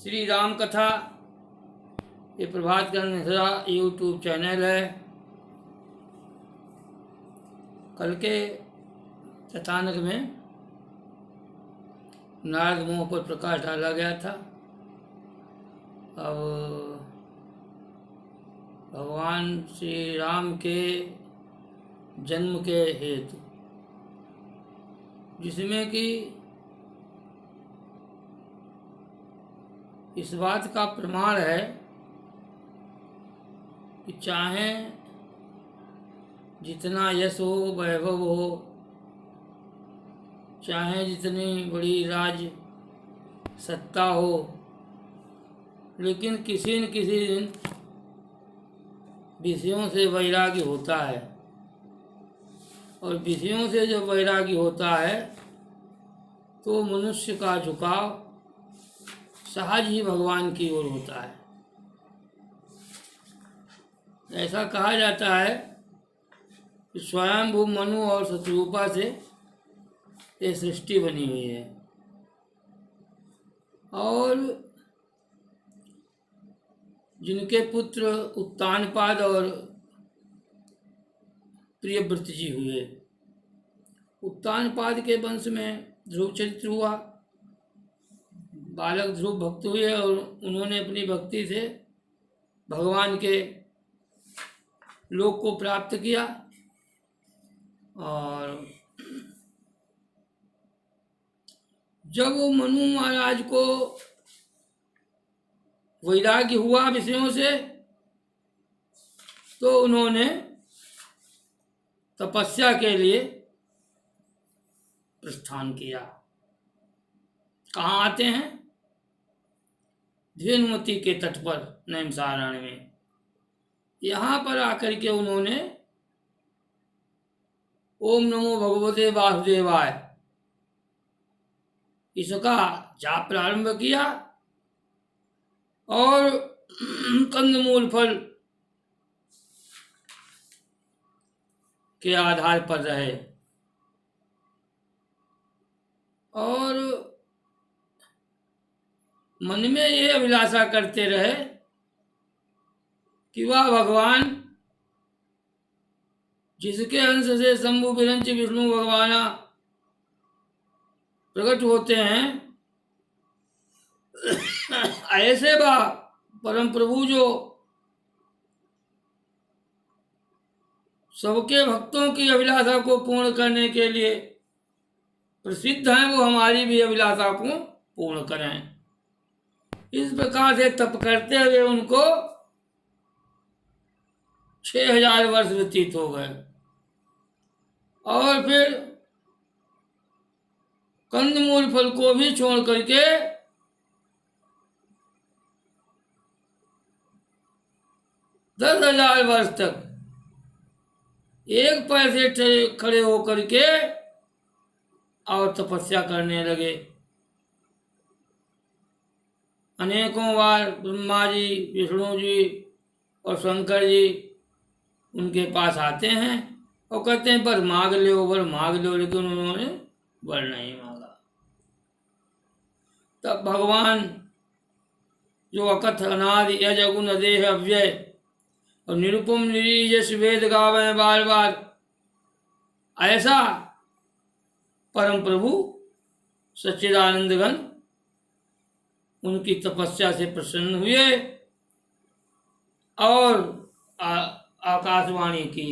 श्री राम कथा ये प्रभात का मिश्रा यूट्यूब चैनल है। कल के कथानक में नारद मुंह पर प्रकाश डाला गया था। अब भगवान श्री राम के जन्म के हेतु, जिसमें कि इस बात का प्रमाण है कि चाहे जितना यश हो, वैभव हो, चाहे जितनी बड़ी राज सत्ता हो, लेकिन किसी न किसी दिन विषयों से वैराग्य होता है। और विषयों से जब वैराग्य होता है तो मनुष्य का झुकाव सहज ही भगवान की ओर होता है। ऐसा कहा जाता है कि स्वयंभू मनु और शतरूपा से ये सृष्टि बनी हुई है। और जिनके पुत्र उत्तानपाद और प्रियव्रत जी हुए, उत्तानपाद के वंश में ध्रुव चरित्र हुआ। बालक ध्रुव भक्त हुए और उन्होंने अपनी भक्ति से भगवान के लोक को प्राप्त किया। और जब वो मनु महाराज को वैराग्य हुआ विषयों से, तो उन्होंने तपस्या के लिए प्रस्थान किया। कहाँ आते हैं? धेनुमती के तट पर नैमिषारण्य में। यहाँ पर आकर के उन्होंने ओम नमो भगवते वासुदेवाय इसका जाप प्रारंभ किया और कंदमूल फल के आधार पर रहे। और मन में ये अभिलाषा करते रहे कि वह भगवान जिसके अंश से शंभु विरंच विष्णु भगवान प्रकट होते हैं, ऐसे बा परम प्रभु जो सबके भक्तों की अभिलाषा को पूर्ण करने के लिए प्रसिद्ध हैं, वो हमारी भी अभिलाषा को पूर्ण करें। इस प्रकार से तप करते हुए उनको 6000 वर्ष व्यतीत हो गए। और फिर कंदमूल फल को भी छोड़ करके दस 10,000 वर्ष तक एक पैर से खड़े होकर के और तपस्या करने लगे। अनेकों बार ब्रह्मा जी, विष्णु जी और शंकर जी उनके पास आते हैं और कहते हैं वर मांग लो, वर मांग लो, लेकिन उन्होंने वर नहीं मांगा। तब भगवान जो अकथ अनादि यज अगुण देह अव्यय और निरुपम निरीज वेद गावे बार बार, ऐसा परम प्रभु सच्चिदानंदगण उनकी तपस्या से प्रसन्न हुए और आकाशवाणी की।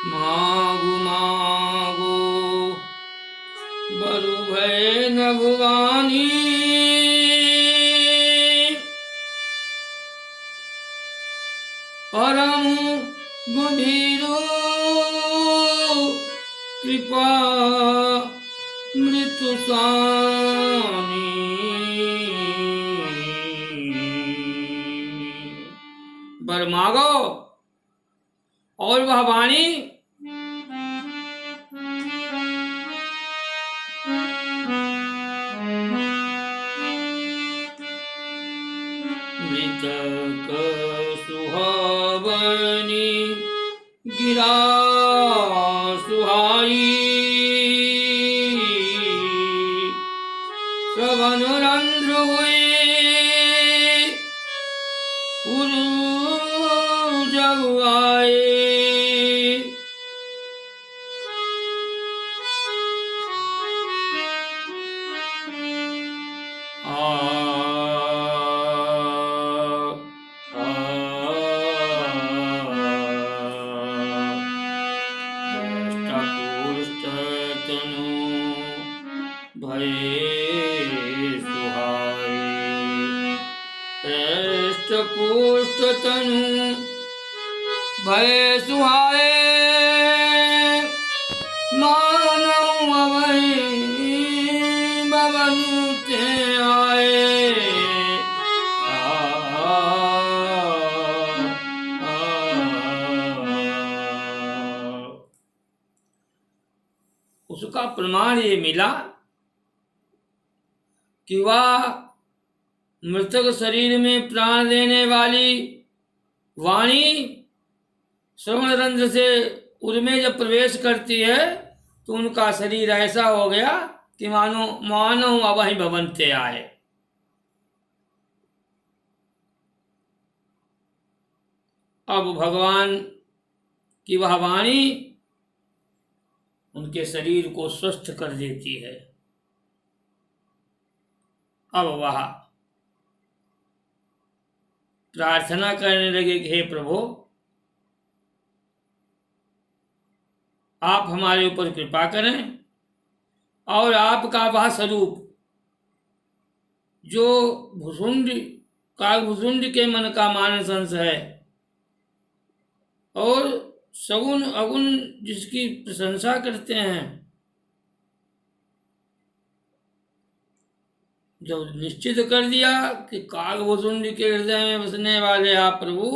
मागु मागु बरु भय न भुवानी, परम गंभीरो कृपा मृत्यु सानी। वर मांगो और वह वाणी मृतक सुहावनी गिरा सुहाई श्रवण रंध्र हुए जब आए पुष्ट तनु भय सुहाए मानव अवै भवन ते आए उसका प्रमाण ये मिला कि वह मृतक शरीर में प्राण देने वाली वाणी श्रवण रंध्र से उनमें जब प्रवेश करती है तो उनका शरीर ऐसा हो गया कि मानो मानो अवहि भवन्ते आए। अब भगवान की वह वाणी उनके शरीर को स्वस्थ कर देती है। अब वह प्रार्थना करने लगे कि हे प्रभु, आप हमारे ऊपर कृपा करें और आपका वह स्वरूप जो भुसुंड काकभुसुंड के मन का मानस अंश है और सगुण अगुण जिसकी प्रशंसा करते हैं, जब निश्चित कर दिया कि काकभुसुंड के हृदय में बसने वाले आप प्रभु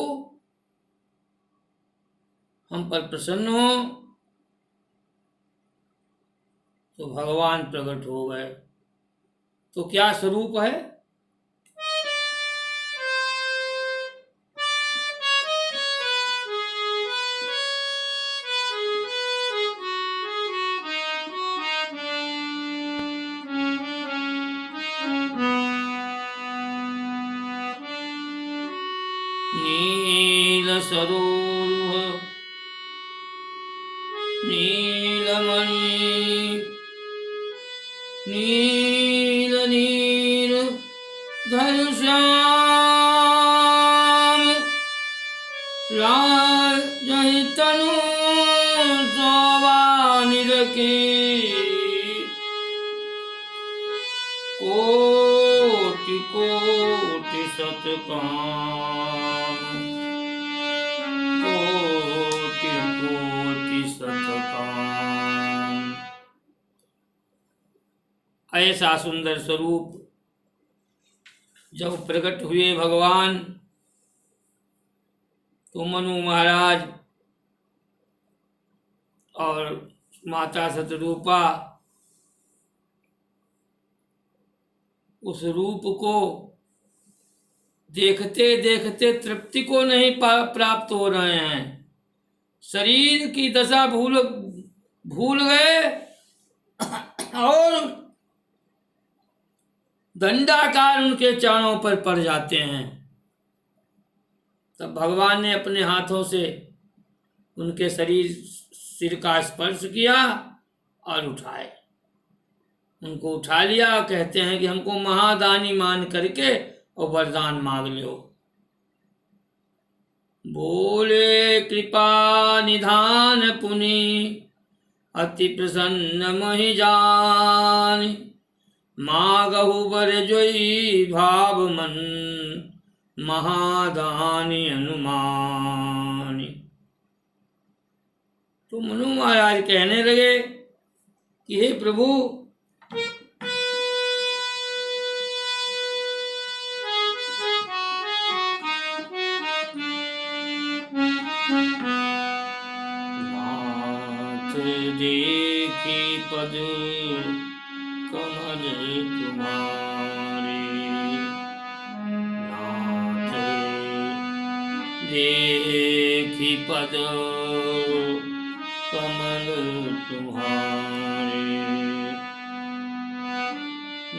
हम पर प्रसन्न हो, तो भगवान प्रकट हो गए। तो क्या स्वरूप है? नील सरोरुह नीलमणि नील नील धर श्याम लाल जहि तनु शोभा निरखी कोटि कोटि शतकाम कोटि कोटि शतकाम। ऐसा सुंदर स्वरूप जब प्रकट हुए भगवान, तो मनु महाराज और माता शतरूपा उस रूप को देखते देखते तृप्ति को नहीं प्राप्त हो रहे हैं। शरीर की दशा भूल गए और दंडाकार उनके चरणों पर पड़ जाते हैं। तब भगवान ने अपने हाथों से उनके सिर का स्पर्श किया और उठाए, उनको उठा लिया। कहते हैं कि हमको महादानी मान करके और वरदान मांग लो। बोले कृपा निधान पुनि अति प्रसन्न महि जान मागहु बर जोई भाव मन महादानी अनुमानी। तो मनु महाराज कहने लगे कि हे प्रभु, देखी पद कमल तुम्हारे नाथ देखी पद कमल तुम्हारे,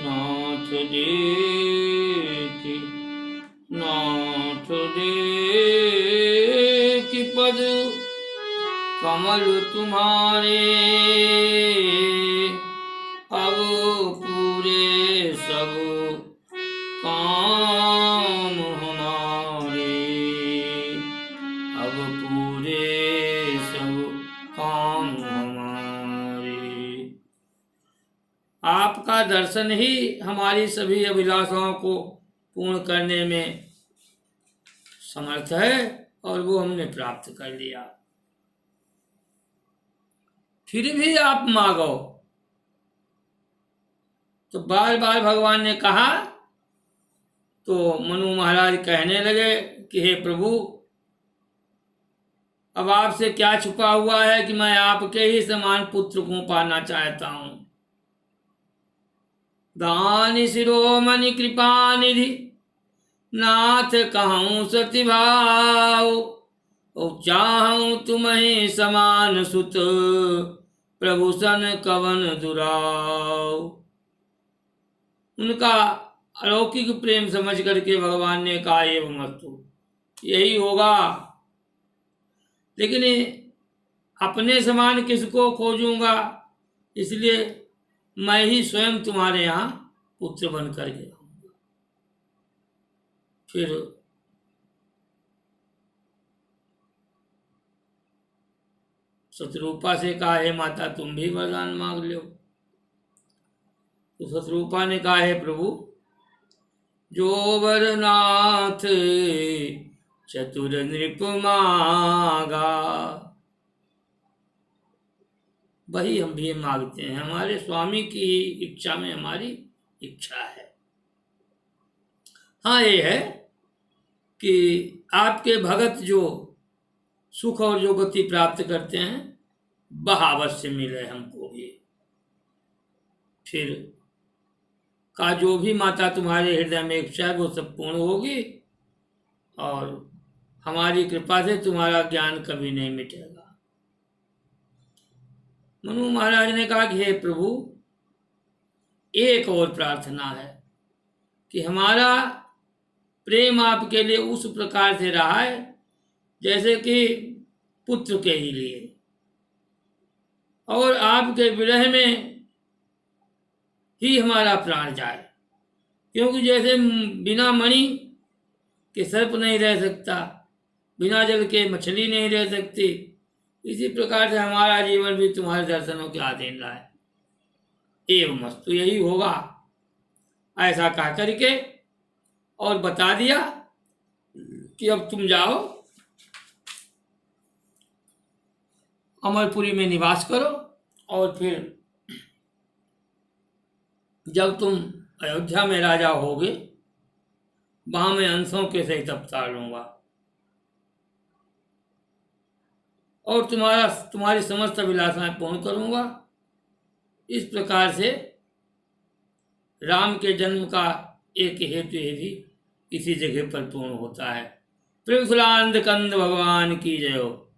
नाथ देखी पद कमल तुम्हारे, अब पूरे सब काम हमारे, अब पूरे सब काम हमारे। आपका दर्शन ही हमारी सभी अभिलाषाओं को पूर्ण करने में समर्थ है और वो हमने प्राप्त कर लिया। फिर भी आप मांगो। तो बार बार भगवान ने कहा तो मनु महाराज कहने लगे कि हे प्रभु, अब आपसे क्या छुपा हुआ है कि मैं आपके ही समान पुत्र को पाना चाहता हूं। दानी शिरोमणि कृपा निधि, नाथ कहूँ सति भाव, चाहूं तुम्हें समान सुत, प्रभु सन कवन दुराव। उनका अलौकिक प्रेम समझ करके भगवान ने कहा एवं मस्तु, यही होगा। लेकिन अपने समान किसको खोजूंगा, इसलिए मैं ही स्वयं तुम्हारे यहाँ पुत्र बन कर गया। फिर शत्रुपा से कहा हे माता तुम भी वरदान मांग लो। तो शत्रुपा ने कहा हे प्रभु, जो वरनाथ चतुर नृप मांगा, वही हम भी मांगते हैं। हमारे स्वामी की इच्छा में हमारी इच्छा है। हाँ, ये है कि आपके भगत जो सुख और जो गति प्राप्त करते हैं वह अवश्य मिले हमको भी। फिर का जो भी माता तुम्हारे हृदय में इच्छा है वो सब पूर्ण होगी और हमारी कृपा से तुम्हारा ज्ञान कभी नहीं मिटेगा। मनु महाराज ने कहा कि हे प्रभु, एक और प्रार्थना है कि हमारा प्रेम आपके लिए उस प्रकार से रहा है जैसे कि पुत्र के ही लिए, और आपके विरह में ही हमारा प्राण जाए। क्योंकि जैसे बिना मणि के सर्प नहीं रह सकता, बिना जल के मछली नहीं रह सकती, इसी प्रकार से हमारा जीवन भी तुम्हारे दर्शनों के अधीन रहा है। एवं मस्तु, यही होगा। ऐसा कह करके और बता दिया कि अब तुम जाओ, अमरपुरी में निवास करो, और फिर जब तुम अयोध्या में राजा होगे वहां मैं अंशों के सहित अवतार लूंगा और तुम्हारी समस्त अभिलाषाएं पूर्ण करूंगा। इस प्रकार से राम के जन्म का एक हेतु ये भी इसी जगह पर पूर्ण होता है। प्रेम कंद भगवान की जय हो।